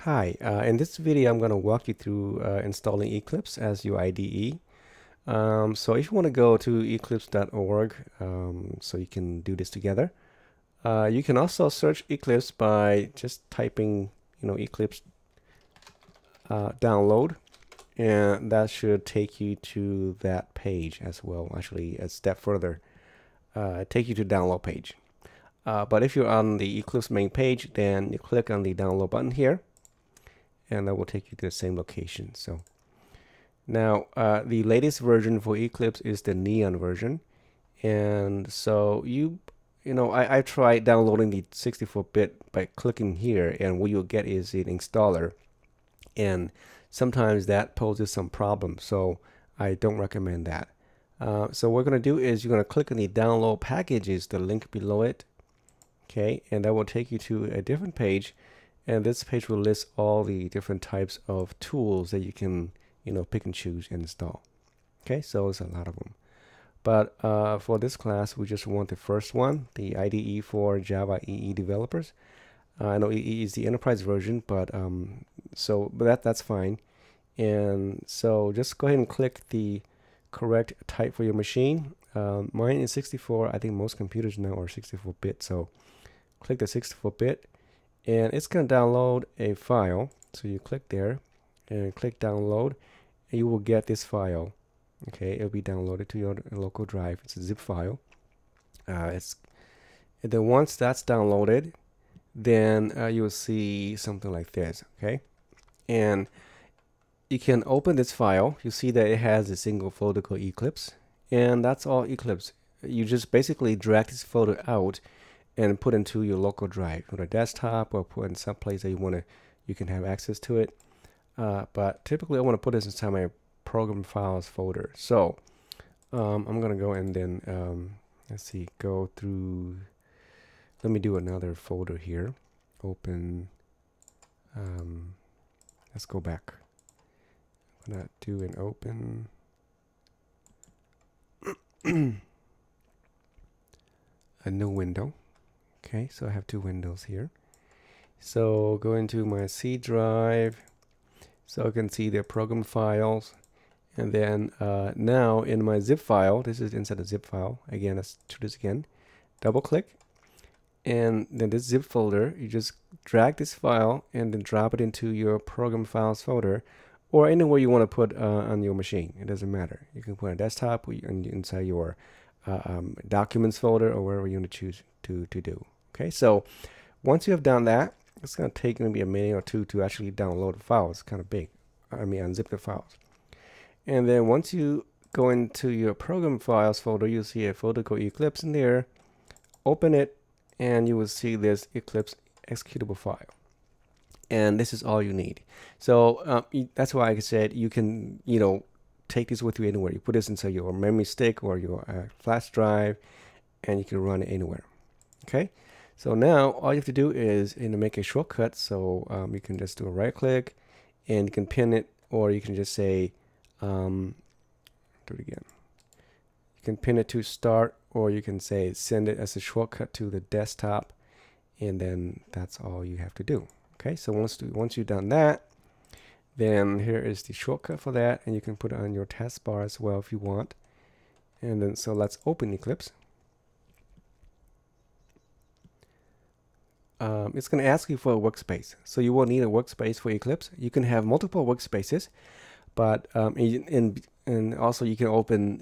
Hi, in this video I'm going to walk you through installing Eclipse as your IDE. So if you want to go to eclipse.org so you can do this together. You can also search Eclipse by just typing Eclipse download, and that should take you to that page as well. Actually, a step further, take you to download page. But if you're on the Eclipse main page, then you click on the download button here, and that will take you to the same location. So now the latest version for Eclipse is the Neon version, and so I tried downloading the 64-bit by clicking here, and what you'll get is an installer, and sometimes that poses some problems, so I don't recommend that. So what we're going to do is you're going to click on the download packages, the link below it, okay, and that will take you to a different page. And this page will list all the different types of tools that you can, pick and choose and install. Okay, so it's a lot of them. But for this class, we just want the first one, the IDE for Java EE developers. I know EE is the enterprise version, but that's fine. And so just go ahead and click the correct type for your machine. Mine is 64. I think most computers now are 64-bit. So click the 64-bit. And it's going to download a file. So you click there and click download, and you will get this file. Okay, it'll be downloaded to your local drive. It's a zip file. And then once that's downloaded, then you'll see something like this. Okay, and you can open this file. You see that it has a single folder called Eclipse, and that's all Eclipse. You just basically drag this folder out and put into your local drive, on a desktop, or put in some place that you can have access to it. But typically I want to put this inside my program files folder. So I'm gonna go and then let's see, go through. Let me do another folder here. Open. Let's go back. I'm gonna do an open. A new window. Okay, so I have two windows here. So go into my C drive, so I can see the program files. And then now in my zip file, this is inside the zip file. Again, let's do this again. Double click, and then this zip folder, you just drag this file and then drop it into your program files folder, or anywhere you want to put on your machine. It doesn't matter. You can put on a desktop, or inside your documents folder, or wherever you want to choose to do. Okay, so once you have done that, it's going to take maybe a minute or two to actually download the file. It's kind of big. Unzip the files. And then once you go into your program files folder, you'll see a folder called Eclipse in there. Open it, and you will see this Eclipse executable file. And this is all you need. So that's why I said you can, take this with you anywhere. You put this inside your memory stick or your flash drive, and you can run it anywhere. Okay. So now all you have to do is make a shortcut. So you can just do a right click, and you can pin it, or you can just say, do it again. You can pin it to start, or you can say send it as a shortcut to the desktop, and then that's all you have to do. Okay, so once you've done that, then here is the shortcut for that, and you can put it on your taskbar as well if you want. And then so let's open Eclipse. It's going to ask you for a workspace. So you will need a workspace for Eclipse. You can have multiple workspaces, but and also you can open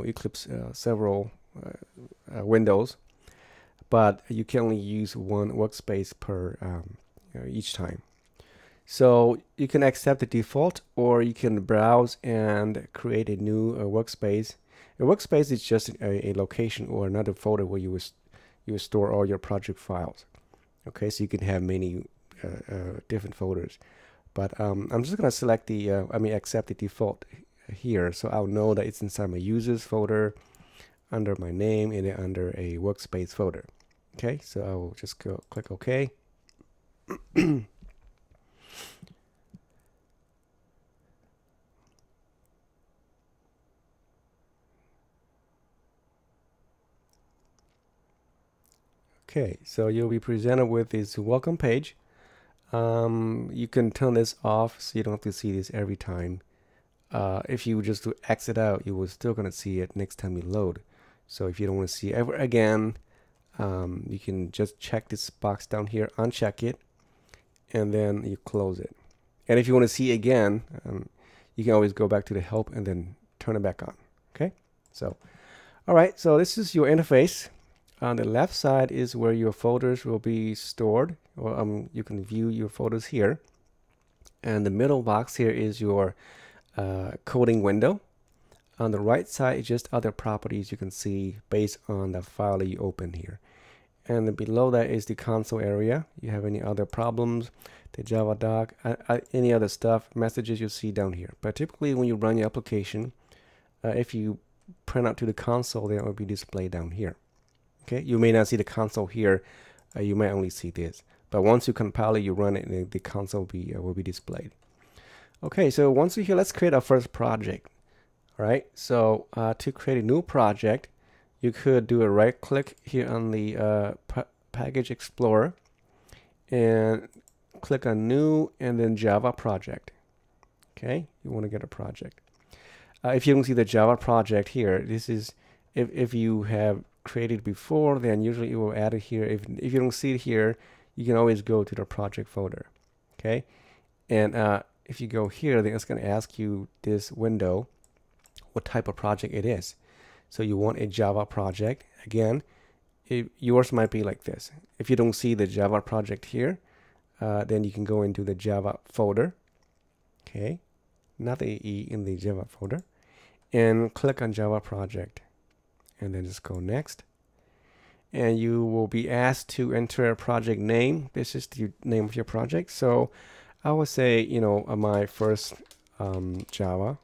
Eclipse several windows, but you can only use one workspace per each time. So you can accept the default, or you can browse and create a new workspace. A workspace is just a location or another folder where you will store all your project files. Okay, so you can have many different folders, but I'm just going to select the accept the default here, so I'll know that it's inside my users folder under my name and then under a workspace folder. Okay, so I will just go click OK. Okay, so you'll be presented with this welcome page. You can turn this off so you don't have to see this every time. If you just do exit out, you will still gonna see it next time you load. So if you don't want to see it ever again, you can just check this box down here, uncheck it, and then you close it. And if you want to see it again, you can always go back to the help and then turn it back on. Okay, so all right, so this is your interface. On the left side is where your folders will be stored, or you can view your folders here. And the middle box here is your coding window. On the right side is just other properties you can see based on the file that you open here. And then below that is the console area. You have any other problems, the Java doc, any other stuff, messages you see down here. But typically when you run your application, if you print out to the console, then it will be displayed down here. Okay, you may not see the console here. You might only see this. But once you compile it, you run it, and the console will be displayed. Okay, so once we're here, let's create our first project. All right, so to create a new project, you could do a right click here on the package explorer and click on new and then Java project. Okay, you want to get a project. If you don't see the Java project here, this is if you have created before, then usually it will add it here. If you don't see it here, you can always go to the project folder. Okay, and if you go here, then it's going to ask you this window what type of project it is. So you want a Java project. Again, yours might be like this. If you don't see the Java project here, then you can go into the Java folder. Okay, not the E in the Java folder, and click on Java project, and then just go next. And you will be asked to enter a project name. This is the name of your project. So I would say, you know, my first Java.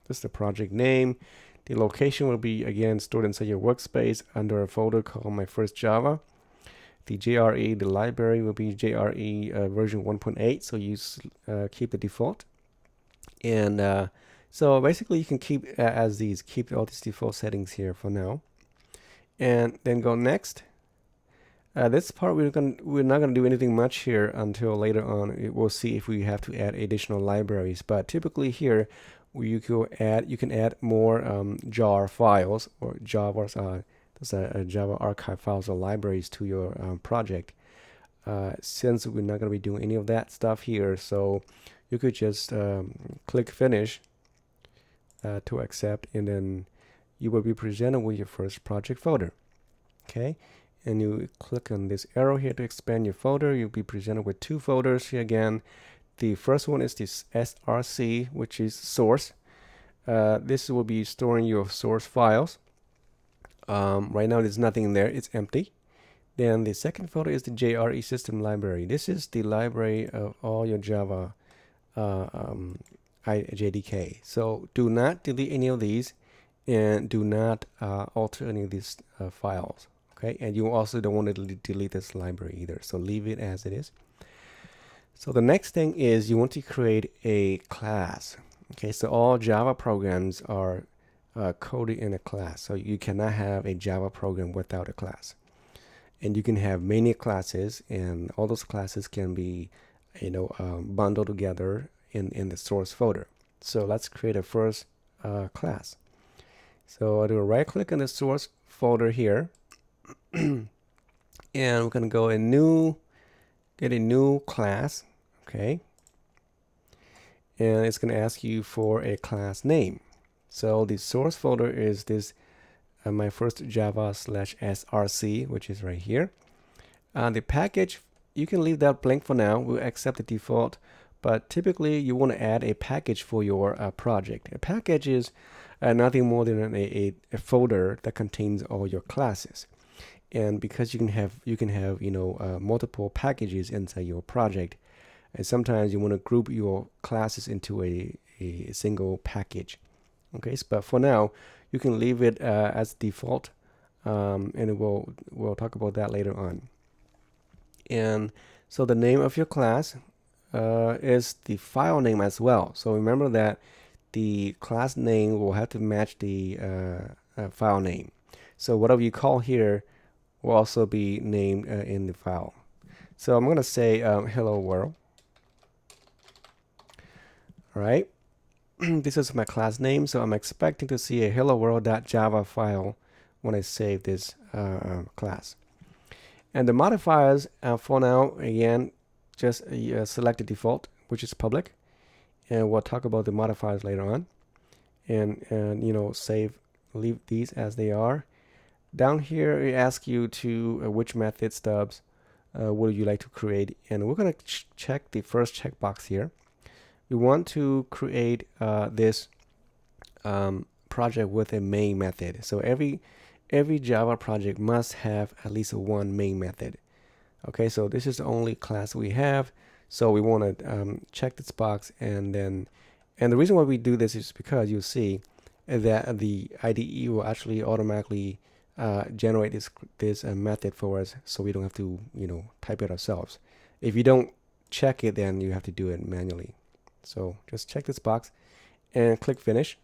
This is the project name. The location will be again stored inside your workspace under a folder called My First Java. The JRE, the library will be JRE version 1.8, so you keep the default. And so basically you can keep as these, keep all these default settings here for now. And then go next. This part we're not gonna do anything much here until later on. We'll see if we have to add additional libraries. But typically here, you can add more jar files or Java archive files or libraries to your project. Since we're not going to be doing any of that stuff here, so you could just click finish to accept, and then you will be presented with your first project folder. Okay, and you click on this arrow here to expand your folder. You'll be presented with two folders here again. The first one is this src, which is source. This will be storing your source files. Right now there's nothing in there, it's empty. Then the second folder is the JRE system library. This is the library of all your Java JDK. So do not delete any of these, and do not alter any of these files. Okay, and you also don't want to delete this library either, so leave it as it is. So the next thing is you want to create a class. Okay, so all Java programs are coded in a class. So you cannot have a Java program without a class. And you can have many classes, and all those classes can be, you know, bundled together in the source folder. So let's create a first class. So I'll do a right click on the source folder here. And we're going to go get a new class. Okay, and it's going to ask you for a class name. So the source folder is this my first Java /src, which is right here. The package, you can leave that blank for now. We'll accept the default, but typically you want to add a package for your project. A package is nothing more than a folder that contains all your classes. And because you can have you know multiple packages inside your project, and sometimes you want to group your classes into a single package. Okay, but for now you can leave it as default, and we'll talk about that later on. And so the name of your class is the file name as well. So remember that the class name will have to match the file name. So whatever you call here will also be named in the file. So I'm going to say hello world. All right. This is my class name, so I'm expecting to see a hello world.java file when I save this class. And the modifiers for now, again, just select the default, which is public, and we'll talk about the modifiers later on. And you know, leave these as they are. Down here, it asks you to which method stubs would you like to create, and we're going to check the first checkbox here. We want to create this project with a main method. So every Java project must have at least one main method. Okay, so this is the only class we have. So we want to check this box, and the reason why we do this is because you see that the IDE will actually automatically generate this method for us, so we don't have to type it ourselves. If you don't check it, then you have to do it manually. So just check this box and click finish.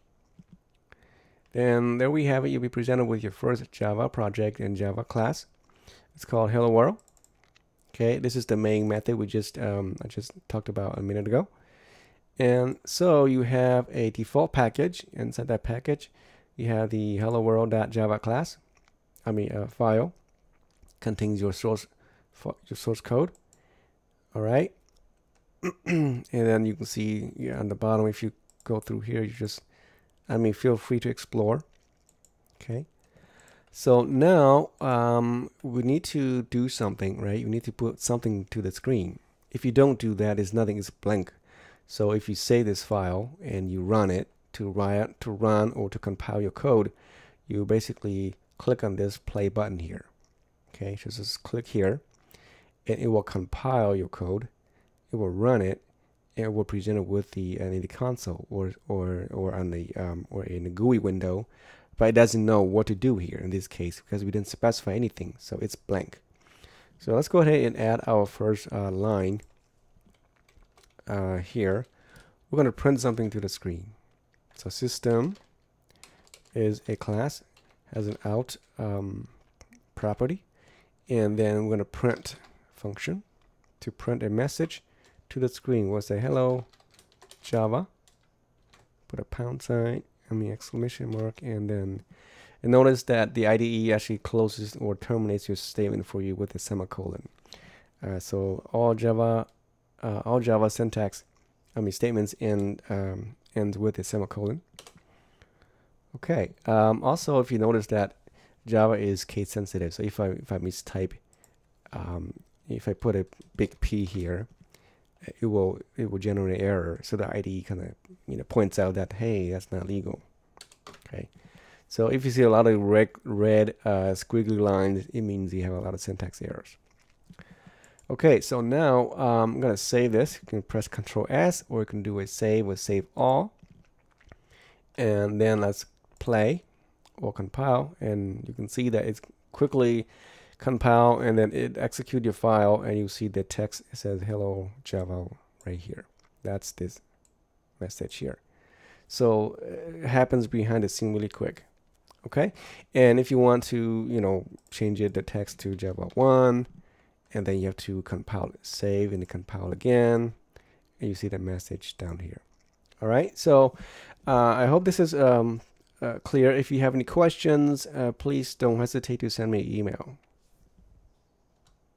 Then there we have it. You'll be presented with your first Java project and Java class. It's called Hello World. Okay, this is the main method we just I just talked about a minute ago. And so you have a default package. Inside that package, you have the hello world.java class. File contains your source code. All right. And then you can see on the bottom, if you go through here, you just, feel free to explore. Okay. So now we need to do something, right? You need to put something to the screen. If you don't do that, nothing is blank. So if you save this file and you run it to run or to compile your code, you basically click on this play button here. Okay, so just click here, and it will compile your code. It will run it, and it will present it with the in the console or on the or in the GUI window, but it doesn't know what to do here in this case because we didn't specify anything, so it's blank. So let's go ahead and add our first line here. We're going to print something to the screen. So system is a class, has an out property, and then we're going to print function to print a message to the screen. We'll say hello Java, put a pound sign, exclamation mark, and then notice that the IDE actually closes or terminates your statement for you with a semicolon. So all Java syntax, statements end with a semicolon. Okay. Also, if you notice that Java is case sensitive, so if I mistype, if I put a big P here, it will generate an error. So the IDE kind of points out that, hey, that's not legal. Okay. So if you see a lot of red squiggly lines, it means you have a lot of syntax errors. Okay, so now I'm going to save this. You can press Ctrl S, or you can do a save with save all. And then let's play or compile, and you can see that it's quickly compile, and then it execute your file, and you see the text says hello Java right here. That's this message here. So it happens behind the scene really quick. Okay, and if you want to change the text to Java 1, and then you have to compile it, save, and compile again, and you see the message down here. All right, so I hope this is clear. If you have any questions, please don't hesitate to send me an email.